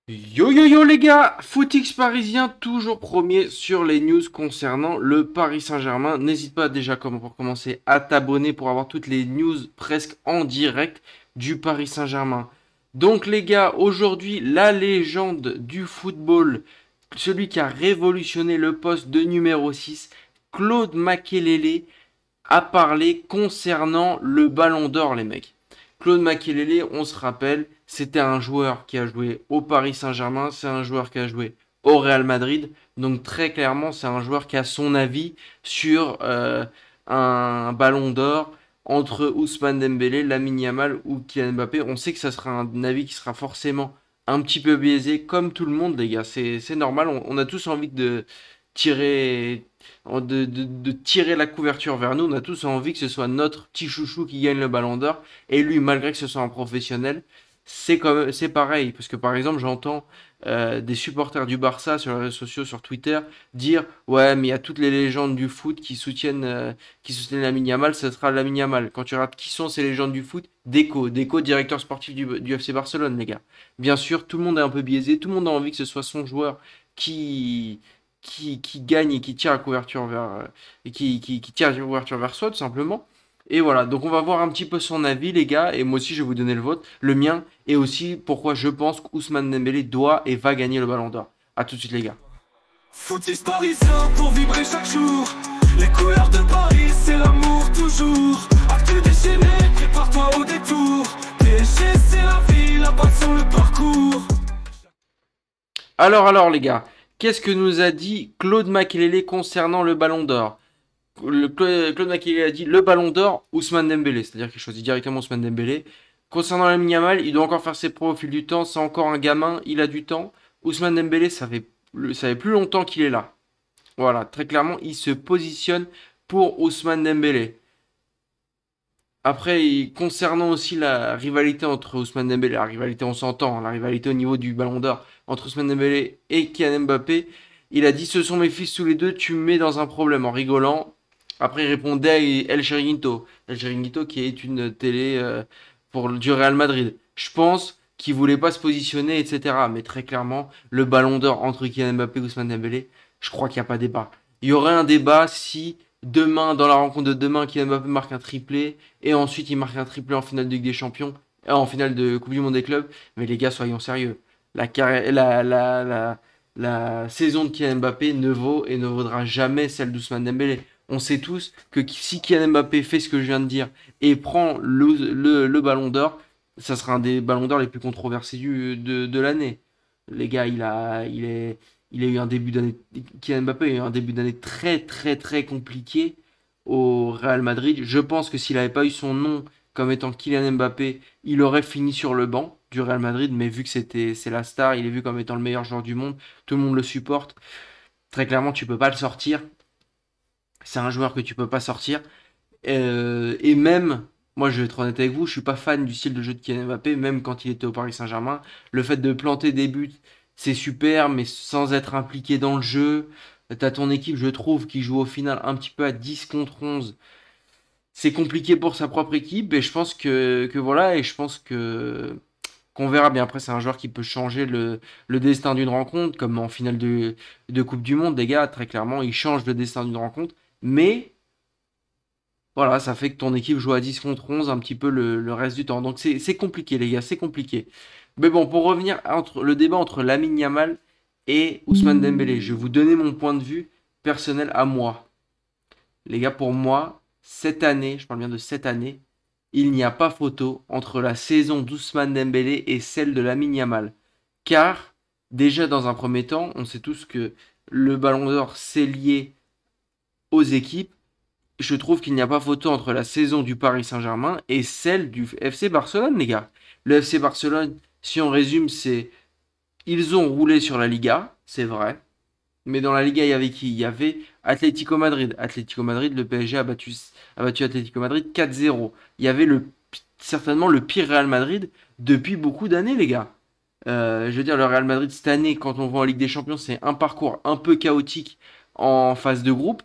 Yo yo yo les gars, Footix parisien toujours premier sur les news concernant le Paris Saint-Germain. N'hésite pas déjà comme pour commencer à t'abonner pour avoir toutes les news presque en direct du Paris Saint-Germain. Donc les gars, aujourd'hui la légende du football, celui qui a révolutionné le poste de numéro 6, Claude Makelele, a parlé concernant le Ballon d'Or les mecs. Claude Makelele, on se rappelle, c'était un joueur qui a joué au Paris Saint-Germain, c'est un joueur qui a joué au Real Madrid. Donc très clairement, c'est un joueur qui a son avis sur un ballon d'or entre Ousmane Dembélé, Lamine Yamal ou Kylian Mbappé. On sait que ça sera un avis qui sera forcément un petit peu biaisé, comme tout le monde, les gars. C'est normal, on a tous envie de tirer, de tirer la couverture vers nous. On a tous envie que ce soit notre petit chouchou qui gagne le ballon d'or. Et lui, malgré que ce soit un professionnel, c'est pareil. Parce que par exemple, j'entends des supporters du Barça sur les réseaux sociaux, sur Twitter, dire ouais, mais il y a toutes les légendes du foot qui soutiennent Lamine Yamal, ça sera Lamine Yamal. Quand tu regardes qui sont ces légendes du foot, Deco, directeur sportif du FC Barcelone, les gars. Bien sûr, tout le monde est un peu biaisé, tout le monde a envie que ce soit son joueur qui, qui gagne et qui tire la couverture qui tire la couverture vers soi, tout simplement. Et voilà, donc on va voir un petit peu son avis, les gars, et moi aussi je vais vous donner le vôtre, le mien, et aussi pourquoi je pense qu'Ousmane Dembélé doit et va gagner le Ballon d'Or. A tout de suite, les gars. Footix parisien pour vibrer chaque jour. Les couleurs de Paris, c'est l'amour toujours. Actu déchaîné, prépare-toi au détour. PSG, c'est la vie, la passion, le parcours. Alors, les gars, qu'est-ce que nous a dit Claude Makelele concernant le Ballon d'Or? Claude Makelele a dit le Ballon d'Or, Ousmane Dembélé, c'est-à-dire qu'il choisit directement Ousmane Dembélé. Concernant Lamine Yamal, il doit encore faire ses preuves au fil du temps, c'est encore un gamin, il a du temps. Ousmane Dembélé, ça fait plus longtemps qu'il est là. Voilà, très clairement, il se positionne pour Ousmane Dembélé. Après, concernant aussi la rivalité entre Ousmane Dembélé, la rivalité on s'entend, la rivalité au niveau du Ballon d'Or entre Ousmane Dembélé et Kylian Mbappé, il a dit ce sont mes fils tous les deux, tu me mets dans un problème en rigolant. Après, il répondait à El Chiringuito, El Chiringuito qui est une télé du Real Madrid. Je pense qu'il voulait pas se positionner, etc. Mais très clairement, le Ballon d'Or entre Kylian Mbappé et Ousmane Dembélé, je crois qu'il n'y a pas débat. Il y aurait un débat si demain, dans la rencontre de demain, Kylian Mbappé marque un triplé et ensuite il marque un triplé en finale de Ligue des Champions, en finale de Coupe du Monde des clubs. Mais les gars, soyons sérieux. La saison de Kylian Mbappé ne vaut et ne vaudra jamais celle d'Ousmane Dembélé. On sait tous que si Kylian Mbappé fait ce que je viens de dire et prend le ballon d'or, ça sera un des ballons d'or les plus controversés de l'année. Les gars, il a eu un début d'année. Kylian Mbappé a eu un début d'année très très très compliqué au Real Madrid. Je pense que s'il n'avait pas eu son nom comme étant Kylian Mbappé, il aurait fini sur le banc du Real Madrid. Mais vu que c'est la star, il est vu comme étant le meilleur joueur du monde, tout le monde le supporte. Très clairement, tu peux pas le sortir. C'est un joueur que tu peux pas sortir. Et même, moi je vais être honnête avec vous, je suis pas fan du style de jeu de Kylian Mbappé, même quand il était au Paris Saint-Germain. Le fait de planter des buts, c'est super, mais sans être impliqué dans le jeu. T'as ton équipe, je trouve, qui joue au final un petit peu à 10 contre 11. C'est compliqué pour sa propre équipe, et je pense que voilà, et je pense qu'on verra bien. Après, c'est un joueur qui peut changer le destin d'une rencontre, comme en finale de Coupe du Monde, les gars, très clairement, il change le destin d'une rencontre. Mais voilà, ça fait que ton équipe joue à 10 contre 11 un petit peu le reste du temps. Donc c'est compliqué, les gars, c'est compliqué. Mais bon, pour revenir entre le débat entre Lamine Yamal et Ousmane Dembélé, je vais vous donner mon point de vue personnel à moi. Les gars, pour moi, cette année, je parle bien de cette année, il n'y a pas photo entre la saison d'Ousmane Dembélé et celle de Lamine Yamal. Car, déjà dans un premier temps, on sait tous que le Ballon d'Or, c'est lié aux équipes. Je trouve qu'il n'y a pas photo entre la saison du Paris Saint-Germain et celle du FC Barcelone, les gars. Le FC Barcelone, si on résume, c'est ils ont roulé sur la Liga, c'est vrai. Mais dans la Liga, il y avait qui? Il y avait Atlético Madrid. Atlético Madrid, le PSG a battu Atlético Madrid 4-0. Il y avait certainement le pire Real Madrid depuis beaucoup d'années, les gars. Je veux dire, le Real Madrid cette année, quand on voit en Ligue des Champions, c'est un parcours un peu chaotique en phase de groupe.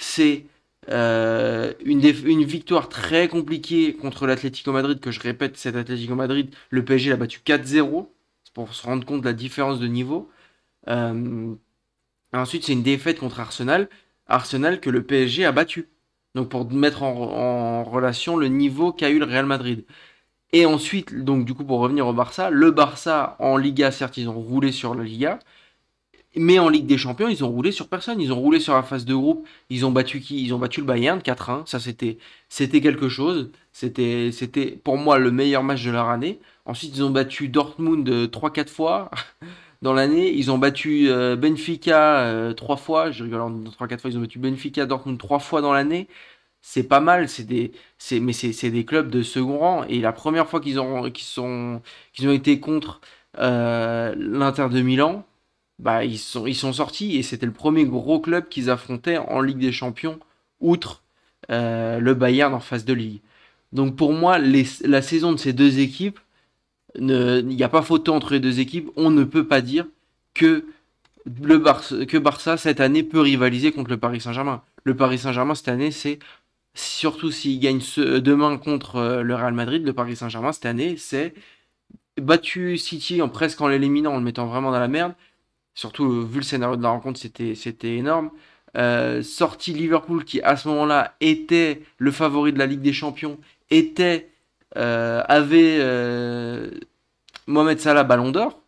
C'est une victoire très compliquée contre l'Atlético Madrid, que je répète, cet Atlético Madrid, le PSG l'a battu 4-0. pour se rendre compte de la différence de niveau. Euh, Ensuite, c'est une défaite contre Arsenal. Arsenal que le PSG a battu. Donc pour mettre en relation le niveau qu'a eu le Real Madrid. Et ensuite, donc du coup, pour revenir au Barça, le Barça en Liga, certes, ils ont roulé sur la Liga. Mais en Ligue des Champions, ils ont roulé sur personne. Ils ont roulé sur la phase de groupe. Ils ont battu qui? Ils ont battu le Bayern 4-1. Ça, c'était quelque chose. C'était pour moi le meilleur match de leur année. Ensuite, ils ont battu Dortmund 3-4 fois dans l'année. Ils ont battu Benfica 3 fois. Je rigole, en 3-4 fois. Ils ont battu Benfica, Dortmund 3 fois dans l'année. C'est pas mal. Mais c'est des clubs de second rang. Et la première fois qu'ils ont été contre l'Inter de Milan, bah, ils sont sortis et c'était le premier gros club qu'ils affrontaient en Ligue des Champions, outre le Bayern en phase de Ligue. Donc pour moi, la saison de ces deux équipes, il n'y a pas photo entre les deux équipes. On ne peut pas dire que que Barça cette année peut rivaliser contre le Paris Saint-Germain. Le Paris Saint-Germain cette année, c'est surtout s'il gagne demain contre le Real Madrid, le Paris Saint-Germain cette année, c'est battu City presque en l'éliminant, en le mettant vraiment dans la merde. Surtout vu le scénario de la rencontre, c'était énorme. Sorti Liverpool qui à ce moment-là était le favori de la Ligue des Champions, avait Mohamed Salah Ballon d'Or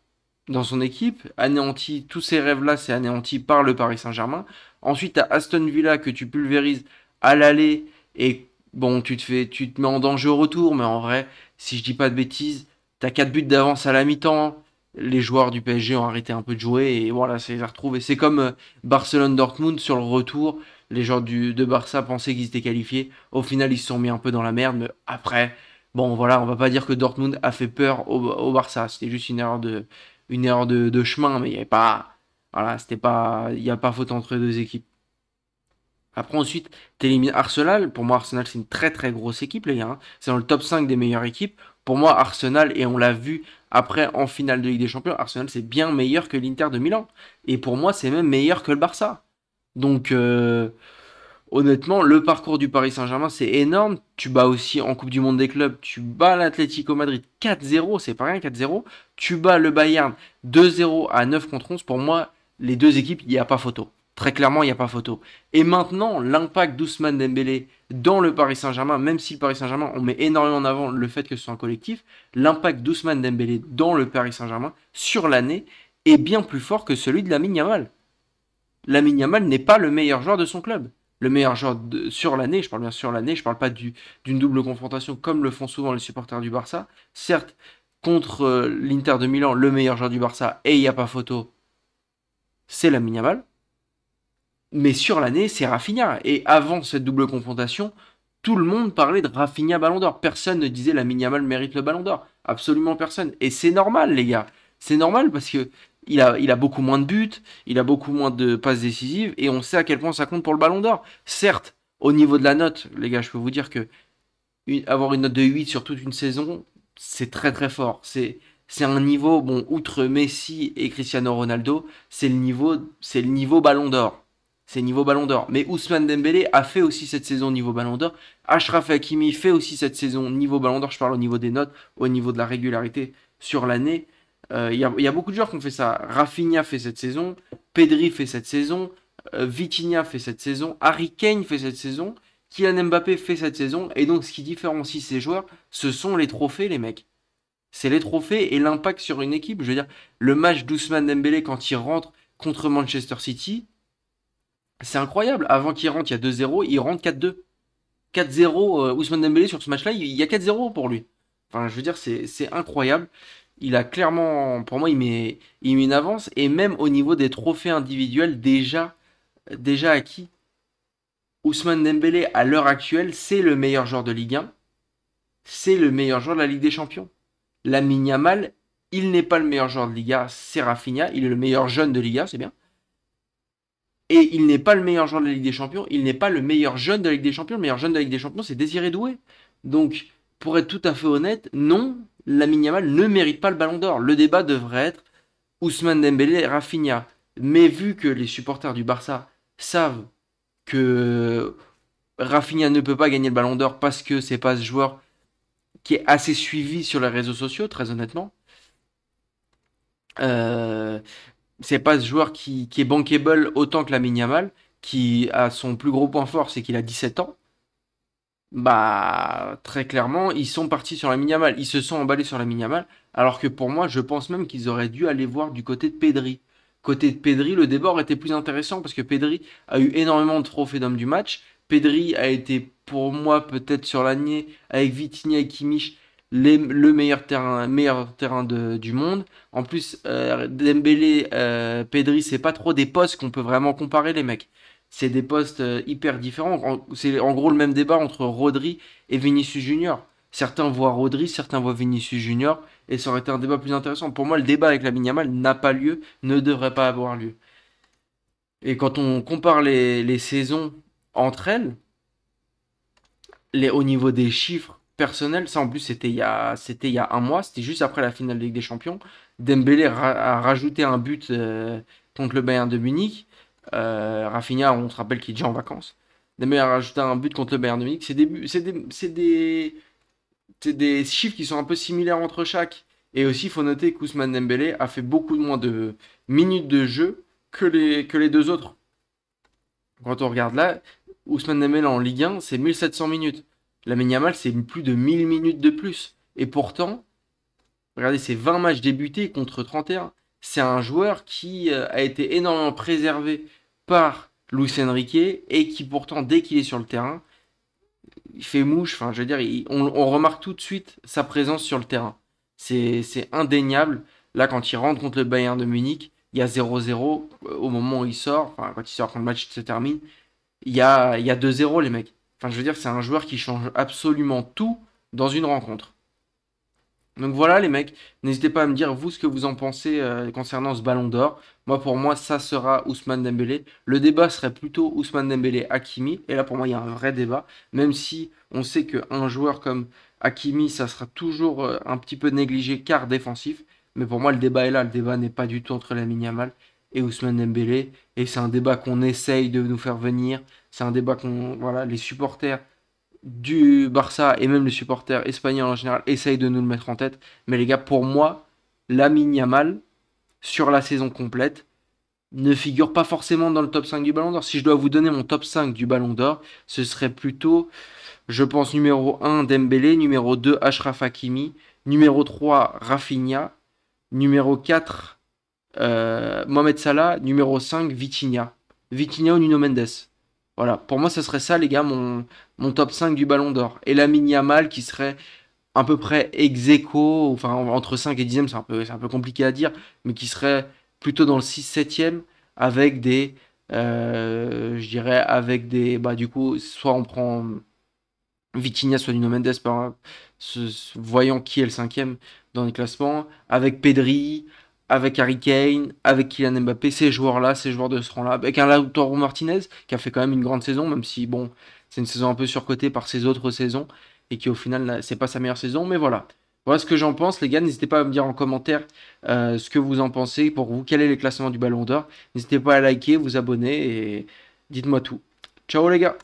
dans son équipe, anéanti, tous ces rêves-là, c'est anéanti par le Paris Saint-Germain. Ensuite, à Aston Villa que tu pulvérises à l'aller et bon, tu te mets en danger au retour, mais en vrai, si je dis pas de bêtises, t'as 4 buts d'avance à la mi-temps. Les joueurs du PSG ont arrêté un peu de jouer et voilà, c'est les a retrouvés. C'est comme Barcelone-Dortmund sur le retour. Les joueurs de Barça pensaient qu'ils étaient qualifiés. Au final, ils se sont mis un peu dans la merde, mais après, bon voilà, on va pas dire que Dortmund a fait peur au Barça. C'était juste une erreur de chemin, mais il n'y avait pas, voilà, c'était pas, il n'y a pas faute entre les deux équipes. Après, ensuite, t'élimines Arsenal. Pour moi, Arsenal, c'est une très très grosse équipe, les gars, hein. C'est dans le top 5 des meilleures équipes. Pour moi, Arsenal, et on l'a vu après en finale de Ligue des Champions, Arsenal, c'est bien meilleur que l'Inter de Milan. Et pour moi, c'est même meilleur que le Barça. Donc, honnêtement, le parcours du Paris Saint-Germain, c'est énorme. Tu bats aussi en Coupe du Monde des clubs, tu bats l'Atlético Madrid 4-0, c'est pas rien 4-0. Tu bats le Bayern 2-0 à 9 contre 11. Pour moi, les deux équipes, il n'y a pas photo. Très clairement, il n'y a pas photo. Et maintenant, l'impact d'Ousmane Dembélé dans le Paris Saint-Germain, même si le Paris Saint-Germain, on met énormément en avant le fait que ce soit un collectif, l'impact d'Ousmane Dembélé dans le Paris Saint-Germain sur l'année est bien plus fort que celui de Lamine Yamal. Lamine Yamal n'est pas le meilleur joueur de son club. Le meilleur joueur sur l'année, je parle bien sur l'année, je parle pas d'une double confrontation comme le font souvent les supporters du Barça. Certes, contre l'Inter de Milan, le meilleur joueur du Barça, et il n'y a pas photo, c'est Lamine Yamal. Mais sur l'année, c'est Rafinha. Et avant cette double confrontation, tout le monde parlait de Rafinha Ballon d'Or. Personne ne disait Lamine Yamal mérite le Ballon d'Or. Absolument personne. Et c'est normal, les gars. C'est normal parce que il a beaucoup moins de buts, il a beaucoup moins de passes décisives, et on sait à quel point ça compte pour le Ballon d'Or. Certes, au niveau de la note, les gars, je peux vous dire que avoir une note de 8 sur toute une saison, c'est très très fort. C'est un niveau, bon, outre Messi et Cristiano Ronaldo, c'est le niveau Ballon d'Or. C'est niveau Ballon d'Or. Mais Ousmane Dembélé a fait aussi cette saison niveau Ballon d'Or. Achraf Hakimi fait aussi cette saison niveau Ballon d'Or. Je parle au niveau des notes, au niveau de la régularité sur l'année. Il y a beaucoup de joueurs qui ont fait ça. Rafinha fait cette saison, Pedri fait cette saison, Vitinha fait cette saison, Harry Kane fait cette saison, Kylian Mbappé fait cette saison. Et donc ce qui différencie ces joueurs, ce sont les trophées, les mecs. C'est les trophées et l'impact sur une équipe. Je veux dire, le match d'Ousmane Dembélé quand il rentre contre Manchester City, c'est incroyable. Avant qu'il rentre, il y a 2-0, il rentre 4-2. 4-0, Ousmane Dembélé sur ce match-là, il y a 4-0 pour lui. Enfin, je veux dire, c'est incroyable. Il a clairement, pour moi, il met une avance. Et même au niveau des trophées individuels déjà acquis, Ousmane Dembélé, à l'heure actuelle, c'est le meilleur joueur de Ligue 1. C'est le meilleur joueur de la Ligue des Champions. Lamine Yamal, il n'est pas le meilleur joueur de Liga, c'est Rafinha. Il est le meilleur jeune de Liga, c'est bien. Et il n'est pas le meilleur joueur de la Ligue des Champions, il n'est pas le meilleur jeune de la Ligue des Champions. Le meilleur jeune de la Ligue des Champions, c'est Désiré Doué. Donc, pour être tout à fait honnête, non, Lamine Yamal ne mérite pas le Ballon d'Or. Le débat devrait être Ousmane Dembélé et Rafinha. Mais vu que les supporters du Barça savent que Rafinha ne peut pas gagner le Ballon d'Or parce que c'est pas ce joueur qui est assez suivi sur les réseaux sociaux, très honnêtement, Euh, c'est pas ce joueur qui est bankable autant que Lamine Yamal, qui a son plus gros point fort, c'est qu'il a 17 ans. Bah, très clairement, ils sont partis sur Lamine Yamal. Ils se sont emballés sur Lamine Yamal. Alors que pour moi, je pense même qu'ils auraient dû aller voir du côté de Pedri. Côté de Pedri, le débat aurait été plus intéressant parce que Pedri a eu énormément de trophées d'homme du match. Pedri a été pour moi peut-être sur l'année avec Vitinha et Kimmich le meilleur terrain du monde. En plus, Dembélé, Pedri, c'est pas trop des postes qu'on peut vraiment comparer les mecs. C'est des postes hyper différents. C'est en gros le même débat entre Rodri et Vinicius Junior. Certains voient Rodri, certains voient Vinicius Junior, et ça aurait été un débat plus intéressant. Pour moi, le débat avec la Yamal n'a pas lieu, ne devrait pas avoir lieu. Et quand on compare les saisons entre elles, au niveau des chiffres personnels, ça en plus c'était il y a un mois, c'était juste après la finale de Ligue des Champions. Dembélé a rajouté un but contre le Bayern de Munich. Rafinha, on se rappelle qu'il est déjà en vacances. Dembélé a rajouté un but contre le Bayern de Munich. C'est des chiffres qui sont un peu similaires entre chaque. Et aussi, il faut noter qu'Ousmane Dembélé a fait beaucoup moins de minutes de jeu que les deux autres. Quand on regarde là, Ousmane Dembélé en Ligue 1, c'est 1700 minutes. Lamine Yamal, c'est plus de 1000 minutes de plus. Et pourtant, regardez, c'est 20 matchs débutés contre 31. C'est un joueur qui a été énormément préservé par Luis Enrique et qui pourtant, dès qu'il est sur le terrain, il fait mouche. Enfin, je veux dire, on remarque tout de suite sa présence sur le terrain. C'est indéniable. Là, quand il rentre contre le Bayern de Munich, il y a 0-0 au moment où il sort. Enfin, quand il sort, quand le match se termine, il y a 2-0, les mecs. Enfin, je veux dire, c'est un joueur qui change absolument tout dans une rencontre. Donc voilà les mecs, n'hésitez pas à me dire vous ce que vous en pensez concernant ce ballon d'or. Moi pour moi ça sera Ousmane Dembélé. Le débat serait plutôt Ousmane Dembélé Hakimi. Et là pour moi il y a un vrai débat. Même si on sait qu'un joueur comme Hakimi ça sera toujours un petit peu négligé car défensif. Mais pour moi le débat est là. Le débat n'est pas du tout entre Lamine Yamal et Ousmane Dembélé. Et c'est un débat qu'on essaye de nous faire venir. C'est un débat qu'on voilà les supporters du Barça et même les supporters espagnols en général essayent de nous le mettre en tête. Mais les gars, pour moi, Lamine Yamal, sur la saison complète, ne figure pas forcément dans le top 5 du Ballon d'Or. Si je dois vous donner mon top 5 du Ballon d'Or, ce serait plutôt, je pense, numéro 1 Dembélé, numéro 2 Achraf Hakimi, numéro 3 Rafinha, numéro 4 Mohamed Salah, numéro 5 Vitinha. Vitinha ou Nuno Mendes. Voilà, pour moi, ce serait ça, les gars, mon top 5 du Ballon d'Or. Et Lamine Yamal qui serait à peu près ex aequo, enfin entre 5 et 10e, c'est un peu compliqué à dire, mais qui serait plutôt dans le 6-7e avec je dirais, avec des, bah du coup, soit on prend Vitinha, soit Nuno Mendes, voyant qui est le 5e dans les classements, avec Pedri, avec Harry Kane, avec Kylian Mbappé, ces joueurs-là, ces joueurs de ce rang-là, avec un Lautaro Martinez qui a fait quand même une grande saison, même si bon, c'est une saison un peu surcotée par ses autres saisons et qui au final c'est pas sa meilleure saison, mais voilà. Voilà ce que j'en pense, les gars. N'hésitez pas à me dire en commentaire ce que vous en pensez pour vous. Quel est le classement du Ballon d'Or? N'hésitez pas à liker, vous abonner et dites-moi tout. Ciao les gars!